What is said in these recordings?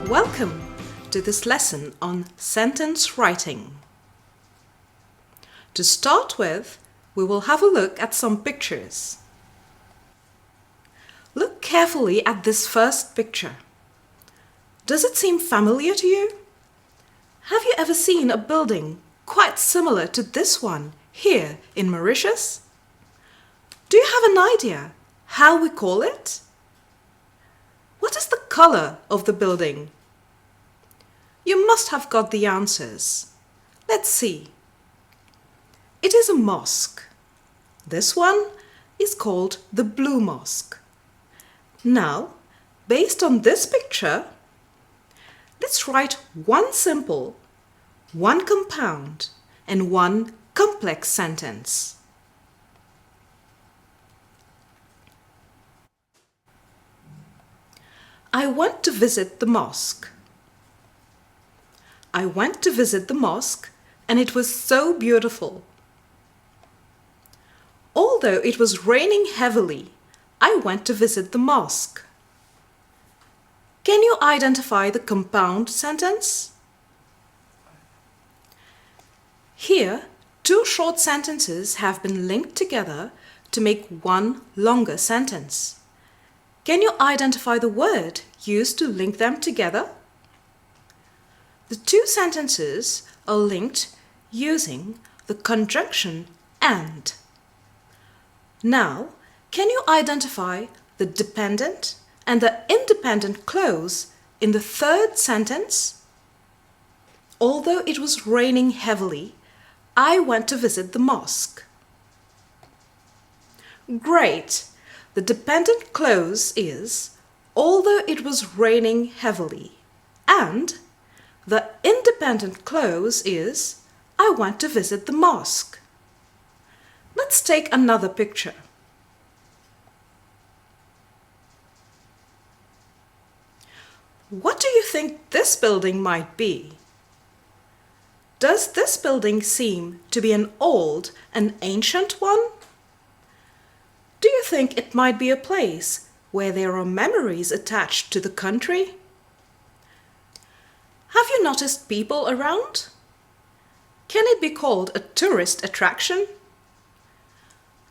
Welcome to this lesson on sentence writing. To start with, we will have a look at some pictures. Look carefully at this first picture. Does it seem familiar to you? Have you ever seen a building quite similar to this one here in Mauritius? Do you have an idea how we call it? What is the color of the building? You must have got the answers. Let's see. It is a mosque. This one is called the Blue Mosque. Now, based on this picture, let's write one simple, one compound, and one complex sentence. I went to visit the mosque. I went to visit the mosque and it was so beautiful. Although it was raining heavily, I went to visit the mosque. Can you identify the compound sentence? Here, two short sentences have been linked together to make one longer sentence. Can you identify the word used to link them together? The two sentences are linked using the conjunction and. Now, can you identify the dependent and the independent clause in the third sentence? Although it was raining heavily, I went to visit the mosque. Great! The dependent clause is, although it was raining heavily, and the independent clause is, I went to visit the mosque. Let's take another picture. What do you think this building might be? Does this building seem to be an old and ancient one? Do you think it might be a place where there are memories attached to the country? Have you noticed people around? Can it be called a tourist attraction?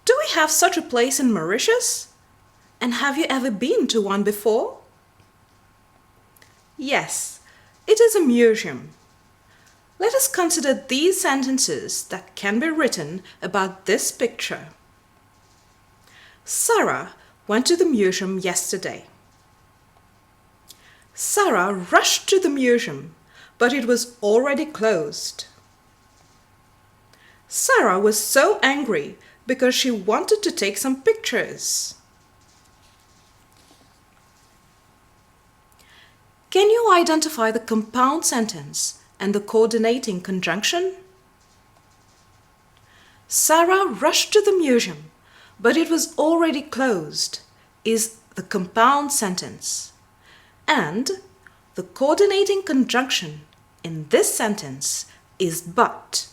Do we have such a place in Mauritius? And have you ever been to one before? Yes, it is a museum. Let us consider these sentences that can be written about this picture. Sarah went to the museum yesterday. Sarah rushed to the museum, but it was already closed. Sarah was so angry because she wanted to take some pictures. Can you identify the compound sentence and the coordinating conjunction? Sarah rushed to the museum, but it was already closed is the compound sentence. And the coordinating conjunction in this sentence is but.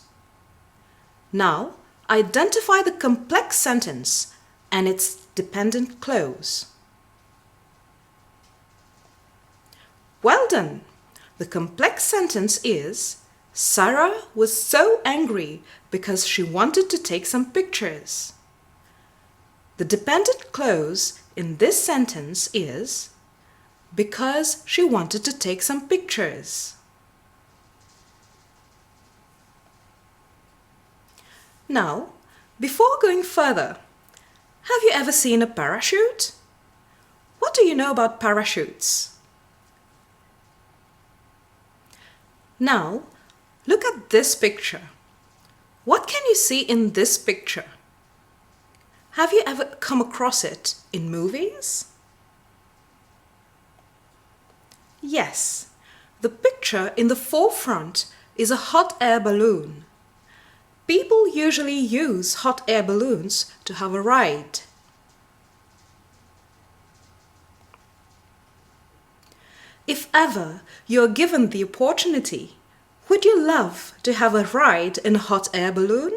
Now, identify the complex sentence and its dependent clause. Well done! The complex sentence is, Sarah was so angry because she wanted to take some pictures. The dependent clause in this sentence is, because she wanted to take some pictures. Now, before going further, have you ever seen a parachute? What do you know about parachutes? Now, look at this picture. What can you see in this picture? Have you ever come across it in movies? Yes, the picture in the forefront is a hot air balloon. People usually use hot air balloons to have a ride. If ever you are given the opportunity, would you love to have a ride in a hot air balloon?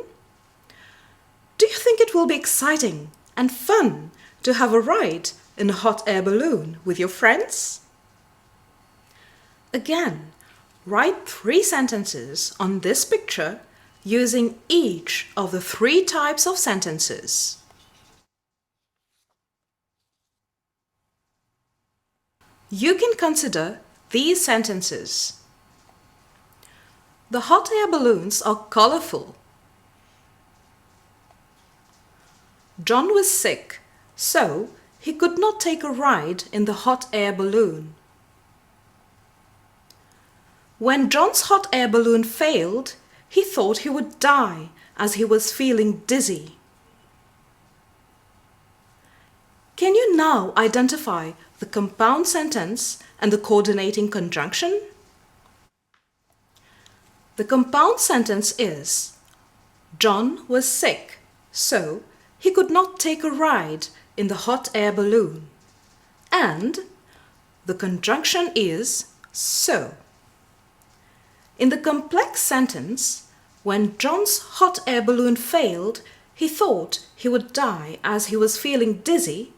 Do you think it will be exciting and fun to have a ride in a hot air balloon with your friends? Again, write 3 sentences on this picture using each of the 3 types of sentences. You can consider these sentences. The hot air balloons are colorful. John was sick, so he could not take a ride in the hot air balloon. When John's hot air balloon failed, he thought he would die as he was feeling dizzy. Can you now identify the compound sentence and the coordinating conjunction? The compound sentence is, John was sick, so he could not take a ride in the hot air balloon. And the conjunction is so. In the complex sentence, when John's hot air balloon failed, he thought he would die as he was feeling dizzy.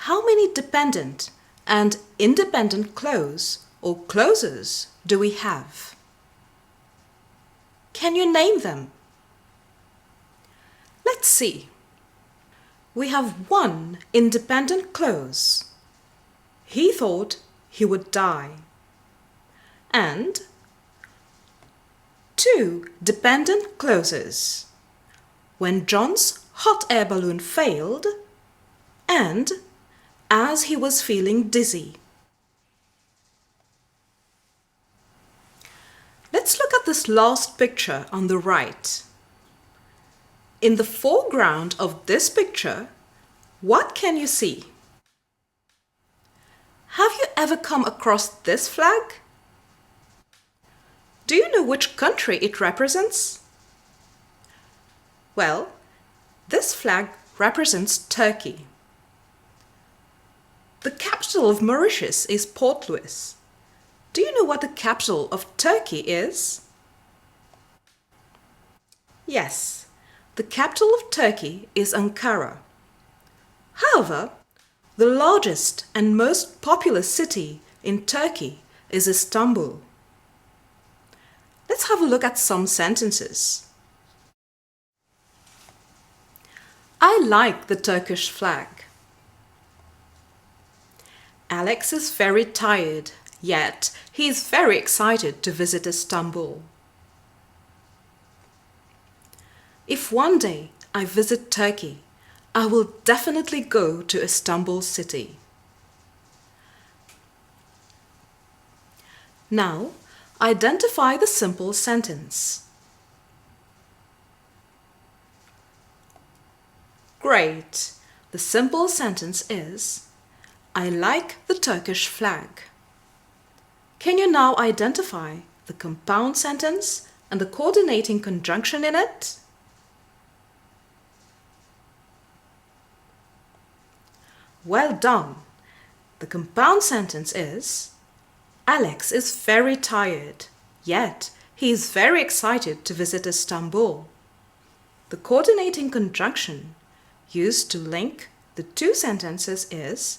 How many dependent and independent clause or clauses do we have? Can you name them? Let's see. We have one independent clause. He thought he would die. And 2 dependent clauses. When John's hot air balloon failed and as he was feeling dizzy. Let's look at this last picture on the right. In the foreground of this picture, what can you see? Have you ever come across this flag? Do you know which country it represents? Well, this flag represents Turkey. The capital of Mauritius is Port Louis. Do you know what the capital of Turkey is? Yes, the capital of Turkey is Ankara. However, the largest and most populous city in Turkey is Istanbul. Let's have a look at some sentences. I like the Turkish flag. Alex is very tired, yet he is very excited to visit Istanbul. If one day I visit Turkey, I will definitely go to Istanbul city. Now, identify the simple sentence. Great! The simple sentence is, I like the Turkish flag. Can you now identify the compound sentence and the coordinating conjunction in it? Well done! The compound sentence is, Alex is very tired, yet he is very excited to visit Istanbul. The coordinating conjunction used to link the 2 sentences is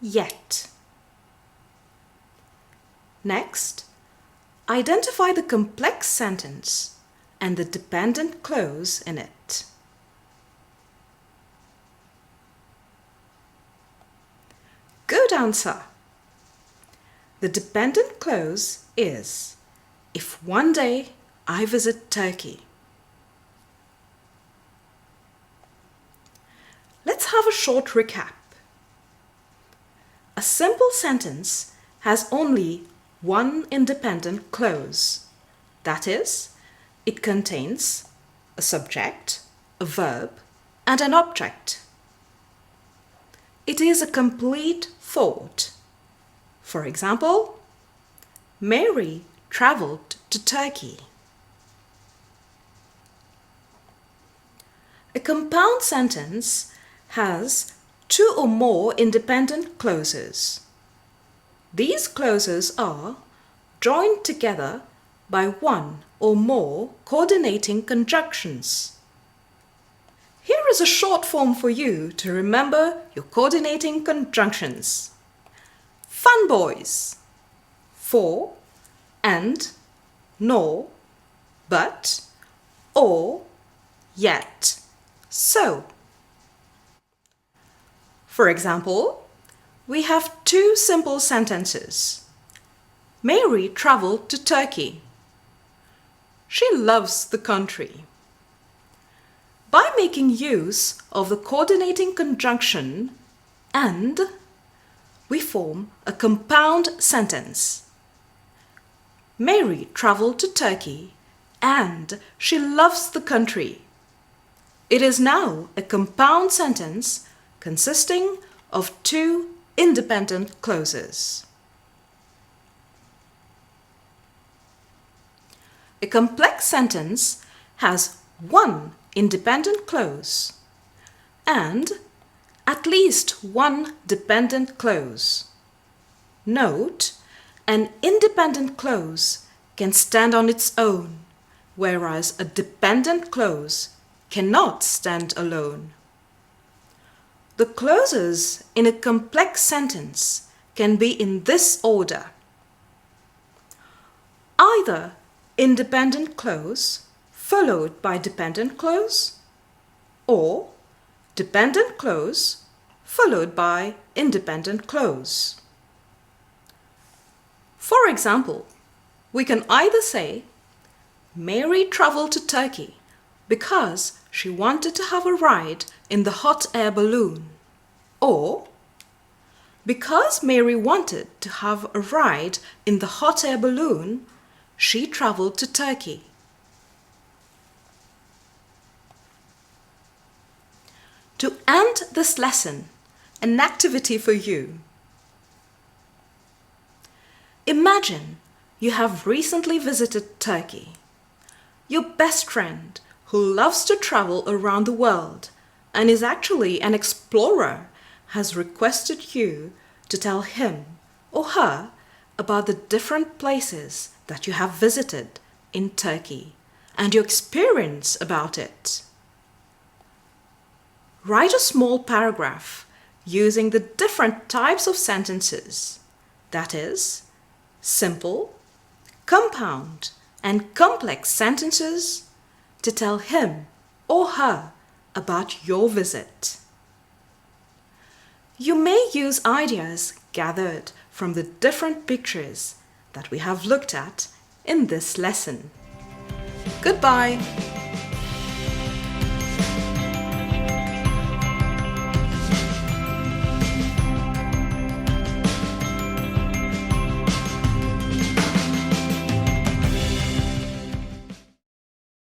yet. Next, identify the complex sentence and the dependent clause in it. Good answer! The dependent clause is, if one day I visit Turkey. Let's have a short recap. A simple sentence has only one independent clause. That is, it contains a subject, a verb, and an object. It is a complete thought. For example, Mary traveled to Turkey. A compound sentence has 2 or more independent clauses. These clauses are joined together by 1 or more coordinating conjunctions. Here is a short form for you to remember your coordinating conjunctions. Fun boys, for, and, nor, but, or, yet, so. For example, we have two simple sentences. Mary traveled to Turkey. She loves the country. By making use of the coordinating conjunction and, we form a compound sentence. Mary traveled to Turkey and she loves the country. It is now a compound sentence consisting of two independent clauses. A complex sentence has one independent clause and at least one dependent clause. Note, an independent clause can stand on its own, whereas a dependent clause cannot stand alone. The clauses in a complex sentence can be in this order: either independent clause followed by dependent clause, or dependent clause followed by independent clause. For example, we can either say, Mary traveled to Turkey because she wanted to have a ride in the hot air balloon, or because Mary wanted to have a ride in the hot air balloon, she traveled to Turkey. To end this lesson, an activity for you. Imagine you have recently visited Turkey. Your best friend, who loves to travel around the world and is actually an explorer, has requested you to tell him or her about the different places that you have visited in Turkey and your experience about it. Write a small paragraph using the different types of sentences, that is, simple, compound, and complex sentences to tell him or her about your visit. You may use ideas gathered from the different pictures that we have looked at in this lesson. Goodbye!